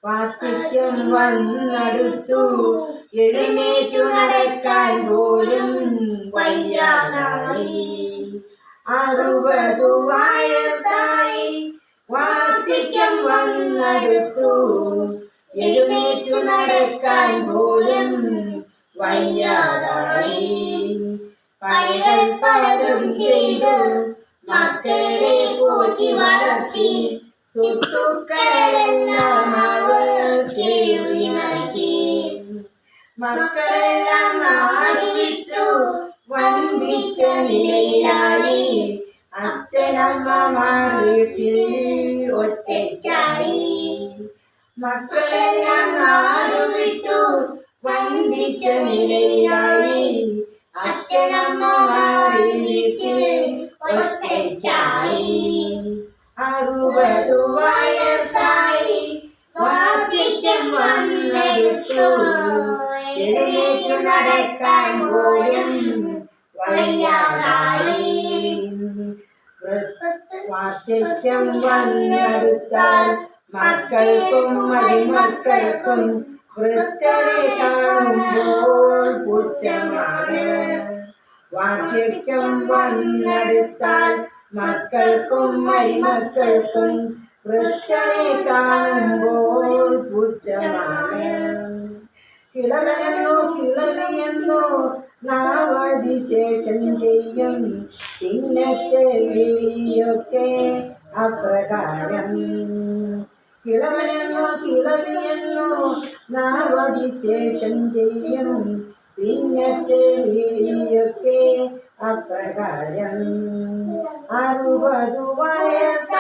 വാർദ്ധക്യം വന്നടുത്തു, എഴുന്നേറ്റു നടക്കാൻ പോലും വയ്യാതായി. 60 വയസ്സായി, വാർദ്ധക്യം വന്നടുത്തു, എഴുന്നേറ്റു നടക്കാൻ പോലും വയ്യാതായി. പണികൾ പലതും ചെയ്ത് മക്കളെ പോറ്റി വളർത്തി, സ്വത്തുക്കളെല്ലാം അവർ കേൾവി നൽകി. മക്കളെല്ലാം നാട് വിട്ടു വൻപിച്ച നിലയിലായി. അച്ഛനമ്മമാർ വീട്ടിൽ ഒറ്റയ്ക്കായി. മക്കളെല്ലാം നാട് വിട്ടു വൻപിച്ച നിലയിലായി. അച്ഛനമ്മമാർ വീട്ടിൽ ഒറ്റയ്ക്കായി. 60 വയസ്സായി, വാർദ്ധക്യം വന്നടുത്തു, എഴുന്നേറ്റു നടക്കാൻ പോലും വയ്യാതായി. വാർദ്ധക്യം വന്നടുത്താൽ മക്കൾക്കും മരുമക്കൾക്കും വൃദ്ധരെ കാണുമ്പോൾ പുച്ഛമാണ്. വാർദ്ധക്യം വന്നടുത്താൽ മക്കൾക്കും മരുമക്കൾക്കും വൃദ്ധരെ കാണുമ്പോൾ പുച്ഛമാണ്. കിളവനെന്നോ കിളവിയെന്നോ നാവതിശേഷം ചെയ്യും പിന്നത്തെ വിളിയൊക്കെ അപ്രകാരം. കിളവനെന്നോ കിളവിയെന്നോ നാവതിശേഷം ചെയ്യും പിന്നത്തെ വിളിയൊക്കെ അപ്രകാരം. 60 വയസ്സ്